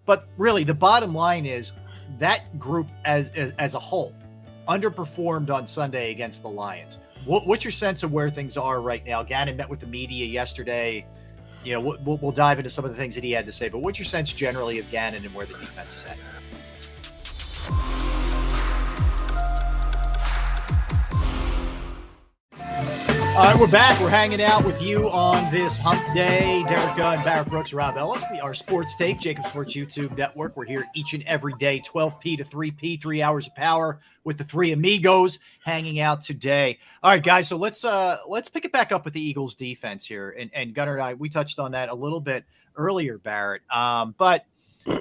But really, the bottom line is that group as a whole underperformed on Sunday against the Lions. What's your sense of where things are right now? Gannon met with the media yesterday. You know, we'll dive into some of the things that he had to say, but what's your sense generally of Gannon and where the defense is at? All right, we're back. We're hanging out with you on this hump day. Derek and Barrett Brooks, Rob Ellis. We are Sports Take, JAKIB Sports YouTube Network. We're here each and every day, 12P to 3P, 3 hours of power with the three amigos hanging out today. All right, guys, so let's pick it back up with the Eagles defense here. And Gunnar and I, we touched on that a little bit earlier, Barrett. But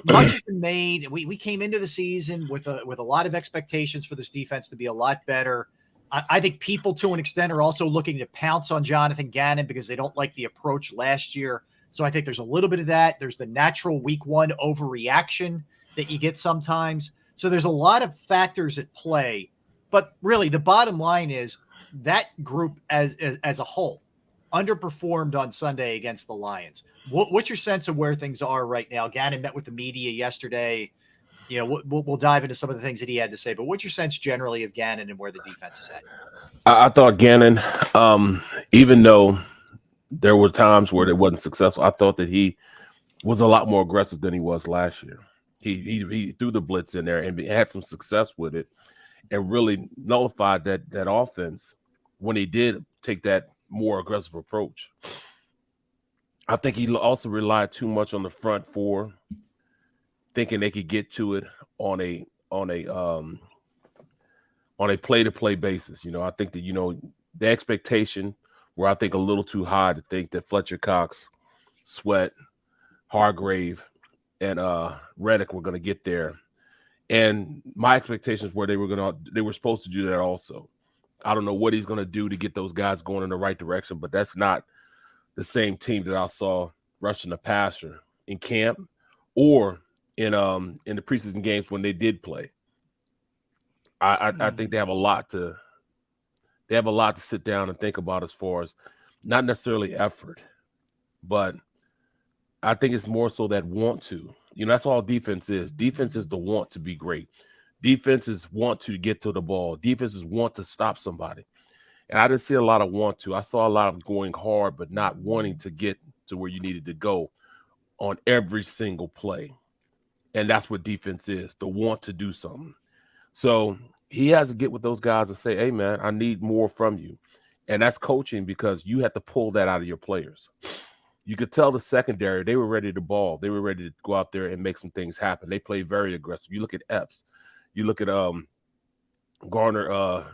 much has been made. We came into the season with a lot of expectations for this defense to be a lot better. I think people, to an extent, are also looking to pounce on Jonathon Gannon because they don't like the approach last year. So I think there's a little bit of that. There's the natural week one overreaction that you get sometimes. So there's a lot of factors at play. But really, the bottom line is that group as a whole underperformed on Sunday against the Lions. What's your sense of where things are right now? Gannon met with the media yesterday. You know, we'll dive into some of the things that he had to say, but what's your sense generally of Gannon and where the defense is at? I thought Gannon, even though there were times where it wasn't successful, I thought that he was a lot more aggressive than he was last year. He threw the blitz in there and had some success with it and really nullified that offense when he did take that more aggressive approach. I think he also relied too much on the front four, thinking they could get to it on a play-to-play basis. You know, I think that, you know, the expectation were, I think, a little too high to think that Fletcher Cox, Sweat, Hargrave, and Reddick were going to get there. And my expectations were they were supposed to do that also. I don't know what he's going to do to get those guys going in the right direction, but that's not the same team that I saw rushing the passer in camp or in the preseason games when they did play. I think they have a lot to sit down and think about as far as not necessarily effort, but I think it's more so that want to. You know, that's all defense is. Defense is the want to be great. Defenses want to get to the ball. Defenses want to stop somebody. And I didn't see a lot of want to. I saw a lot of going hard but not wanting to get to where you needed to go on every single play. And that's what defense is, the want to do something. So he has to get with those guys and say, hey, man, I need more from you. And that's coaching because you have to pull that out of your players. You could tell the secondary, they were ready to ball. They were ready to go out there and make some things happen. They played very aggressive. You look at Epps. You look at Garner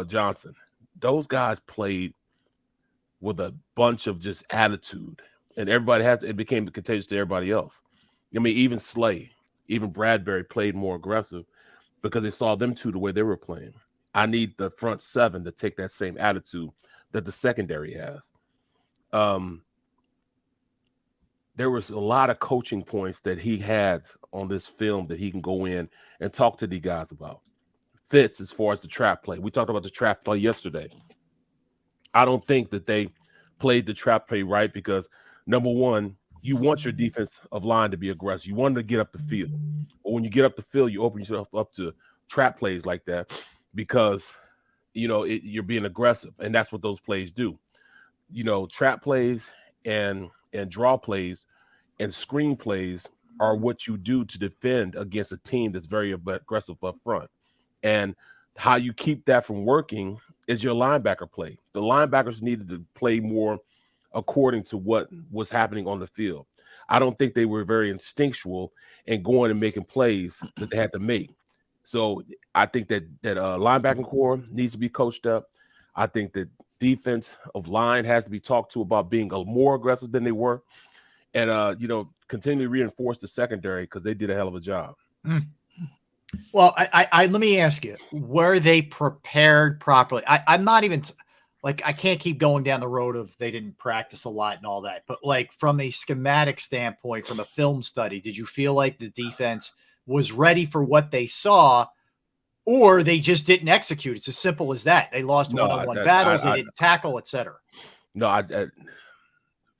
Johnson. Those guys played with a bunch of just attitude. And it became contagious to everybody else. I mean, even Slay. Even Bradbury played more aggressive because they saw them two the way they were playing. I need the front seven to take that same attitude that the secondary has. There was a lot of coaching points that he had on this film that he can go in and talk to the guys about. Fits as far as the trap play. We talked about the trap play yesterday. I don't think that they played the trap play right because, number one, you want your defensive line to be aggressive. You want them to get up the field. But when you get up the field, you open yourself up to trap plays like that because, you know, you're being aggressive, and that's what those plays do. You know, trap plays and draw plays and screen plays are what you do to defend against a team that's very aggressive up front. And how you keep that from working is your linebacker play. The linebackers needed to play more according to what was happening on the field. I don't think they were very instinctual in going and making plays that they had to make. So I think that linebacking core needs to be coached up. I think that defense of line has to be talked to about being more aggressive than they were. And, you know, continue to reinforce the secondary because they did a hell of a job. Well, I let me ask you, were they prepared properly? I'm not even like, I can't keep going down the road of they didn't practice a lot and all that, but like from a schematic standpoint, from a film study, did you feel like the defense was ready for what they saw, or they just didn't execute? It's as simple as that. They lost one-on-one battles. They didn't tackle, etc. No,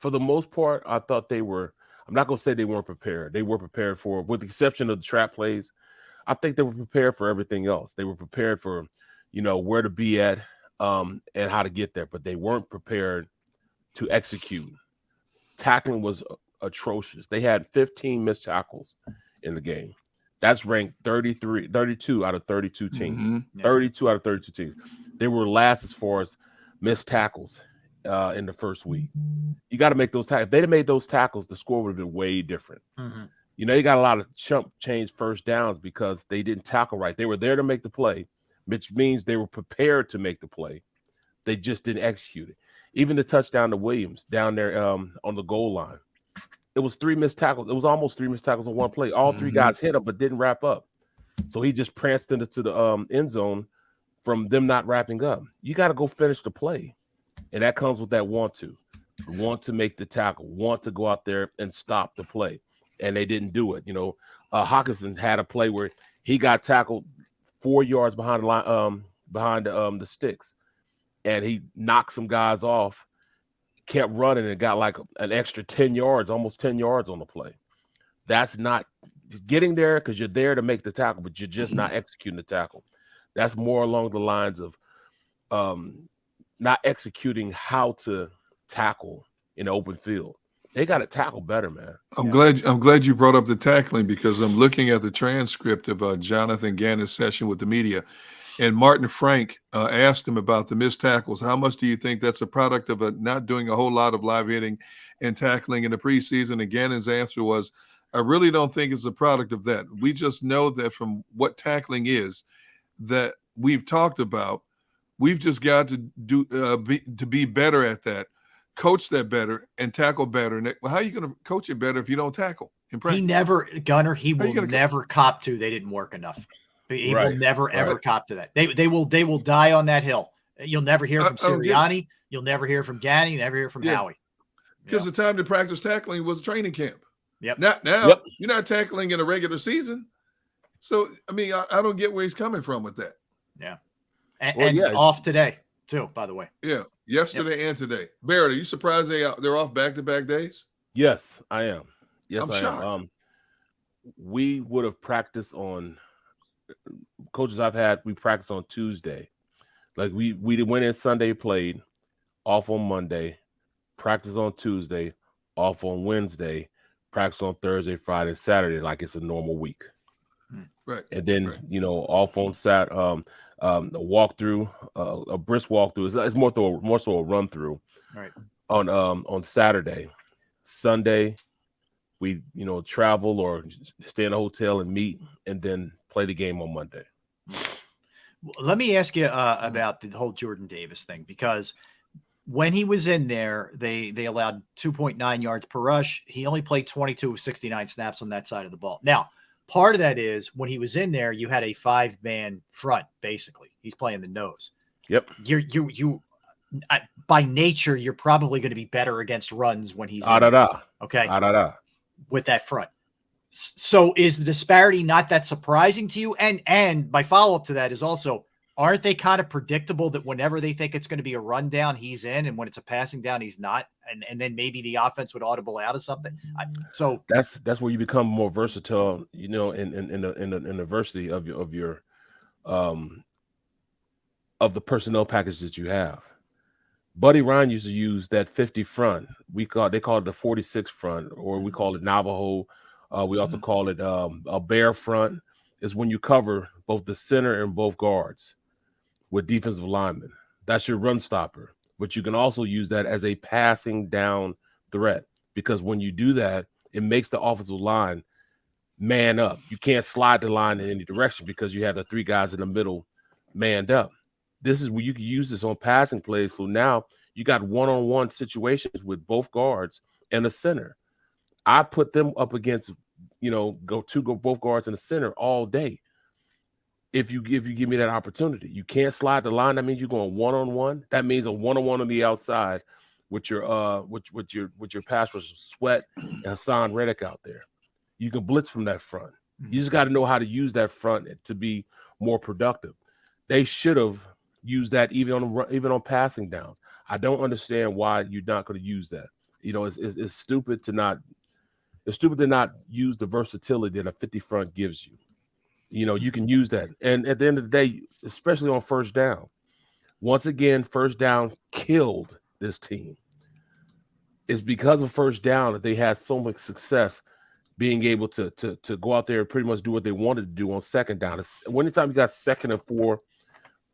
for the most part, I thought they were I'm not going to say they weren't prepared. They were prepared for, with the exception of the trap plays. I think they were prepared for everything else. They were prepared for, where to be at and how to get there, but they weren't prepared to execute. Tackling was atrocious. They had 15 missed tackles in the game. That's ranked 32 out of 32 teams. Mm-hmm. 32 out of 32 teams. They were last as far as missed tackles in the first week. You got to make those tackles. If they'd have made those tackles, the score would have been way different. Mm-hmm. You got a lot of chump change first downs because they didn't tackle right. They were there to make the play, which means they were prepared to make the play. They just didn't execute it. Even the touchdown to Williams down there on the goal line. It was 3 missed tackles. It was almost 3 missed tackles on one play. All 3 guys hit him, but didn't wrap up. So he just pranced into the end zone from them not wrapping up. You got to go finish the play. And that comes with that want to make the tackle, want to go out there and stop the play. And they didn't do it. Hawkinson had a play where he got tackled 4 yards behind the line, behind the sticks. And he knocked some guys off, kept running, and got like an extra 10 yards, almost 10 yards on the play. That's not getting there because you're there to make the tackle, but you're just not executing the tackle. That's more along the lines of not executing how to tackle in the open field. They got to tackle better, man. I'm glad you brought up the tackling because I'm looking at the transcript of Jonathon Gannon's session with the media. And Martin Frank asked him about the missed tackles. How much do you think that's a product of not doing a whole lot of live hitting and tackling in the preseason? And Gannon's answer was, I really don't think it's a product of that. We just know that from what tackling is that we've talked about, we've just got to be better at that, coach that better, and tackle better. And how are you going to coach it better if you don't tackle in practice? He will never cop to they didn't work enough. He will never, ever cop to that. They will die on that hill. You'll never hear from Sirianni. You'll never hear from Gannon. You never hear from Howie. Because the time to practice tackling was training camp. Yep. Now you're not tackling in a regular season. So, I mean, I don't get where he's coming from with that. Yeah. And off today, too, by the way. Yeah. Yesterday and today. Barrett, are you surprised they're off back-to-back days? Yes, I am. Yes, I'm I shocked. am. We would have practiced on coaches I've had, we practiced on Tuesday. Like we went in Sunday, played, off on Monday, practice on Tuesday, off on Wednesday, practice on Thursday, Friday, Saturday, like it's a normal week. Right. And then, off on a walkthrough, a brisk walkthrough. It's more so a run through. Right. On Saturday. Sunday, we, travel or stay in a hotel and meet and then play the game on Monday. Let me ask you about the whole Jordan Davis thing, because when he was in there, they allowed 2.9 yards per rush. He only played 22 of 69 snaps on that side of the ball. Now, part of that is when he was in there, you had a 5-man front, basically. He's playing the nose. Yep. You by nature, you're probably going to be better against runs when he's okay. With that front. So is the disparity not that surprising to you? And my follow-up to that is also, aren't they kind of predictable that whenever they think it's going to be a run down, he's in, and when it's a passing down, he's not, and then maybe the offense would audible out of something? So that's where you become more versatile, in the diversity of your of the personnel package that you have. Buddy Ryan used to use that 50 front. They call it the 46 front, or we call it Navajo. We also call it a bear front. Is when you cover both the center and both guards with defensive linemen. That's your run stopper. But you can also use that as a passing down threat, because when you do that, it makes the offensive line man up. You can't slide the line in any direction because you have the 3 guys in the middle manned up. This is where you can use this on passing plays. So now you got one-on-one situations with both guards and the center. I put them up against, both guards in the center all day. If you give me that opportunity, you can't slide the line. That means you're going one-on-one. That means a one-on-one on the outside with your pass rush, Sweat and Hassan Reddick out there. You can blitz from that front. You just got to know how to use that front to be more productive. They should have used that even on passing downs. I don't understand why you're not going to use that. It's stupid to not. They're stupid to not use the versatility that a 50 front gives you. You know, you can use that. And at the end of the day, especially on first down, once again, first down killed this team. It's because of first down that they had so much success being able to go out there and pretty much do what they wanted to do on second down. Anytime you got 2nd and 4,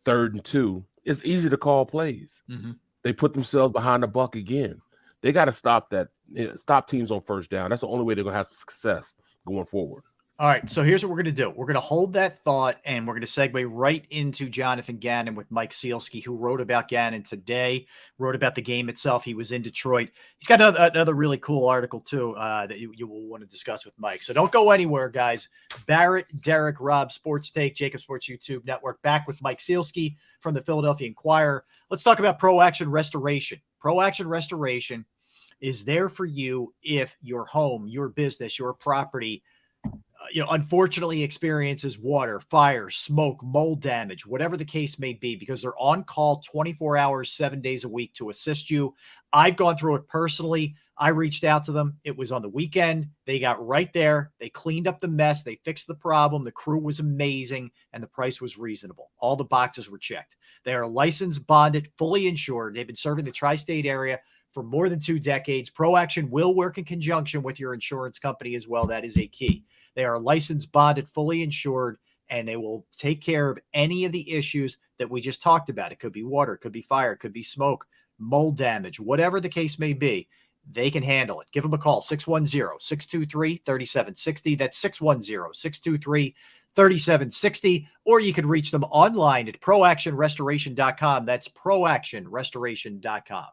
3rd and 2, it's easy to call plays. Mm-hmm. They put themselves behind the buck again. They got to stop that. Stop teams on first down. That's the only way they're going to have success going forward. All right, so here's what we're going to do. We're going to hold that thought, and we're going to segue right into Jonathon Gannon with Mike Sealski, who wrote about Gannon today, wrote about the game itself. He was in Detroit. He's got another really cool article, too, that you will want to discuss with Mike. So don't go anywhere, guys. Barrett, Derek, Rob, Sports Take, JAKIB Sports YouTube Network, back with Mike Sealski from the Philadelphia Inquirer. Let's talk about Pro Action Restoration. Pro Action Restoration is there for you if your home, your business, your property unfortunately experiences water, fire, smoke, mold damage, whatever the case may be, because they're on call 24 hours, 7 days a week to assist you. I've gone through it personally. I reached out to them. It was on the weekend. They got right there. They cleaned up the mess. They fixed the problem. The crew was amazing, and the price was reasonable. All the boxes were checked. They are licensed, bonded, fully insured. They've been serving the tri-state area for more than 2 decades. Pro Action will work in conjunction with your insurance company as well. That is a key. They are licensed, bonded, fully insured, and they will take care of any of the issues that we just talked about. It could be water, it could be fire, it could be smoke, mold damage, whatever the case may be. They can handle it. Give them a call, 610-623-3760. That's 610-623-3760. Or you can reach them online at proactionrestoration.com. That's proactionrestoration.com.